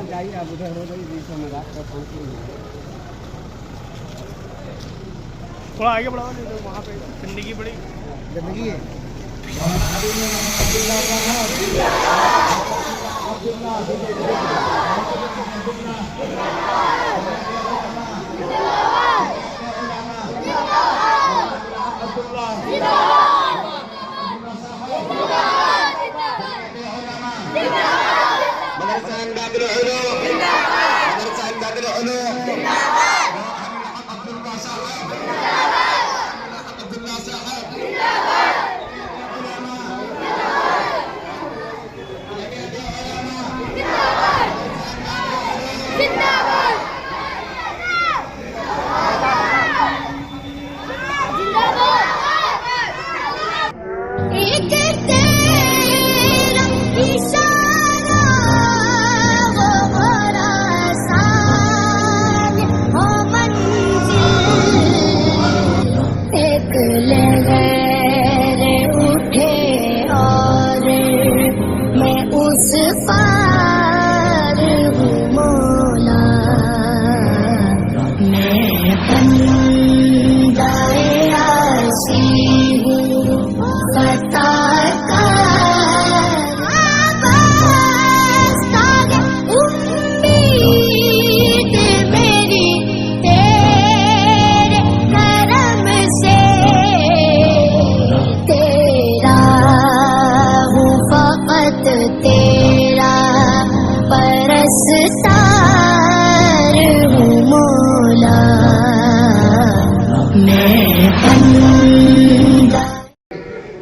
जाइए आप उधर हो गई बीच में रात का थोड़ा आगे बढ़ाओ, नहीं तो वहाँ पे गंदगी बड़ी गंदगी है।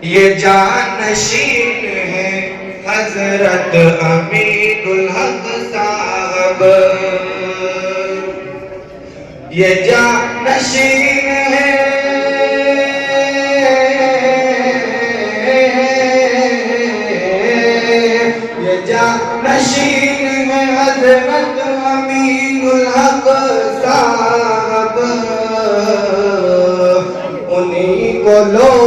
ये जानशीन है हजरत अमीनुल हक साहब, ये जानशीन है, ये जानशीन है हजरत अमीनुल हक साहब, उन्हीं को लो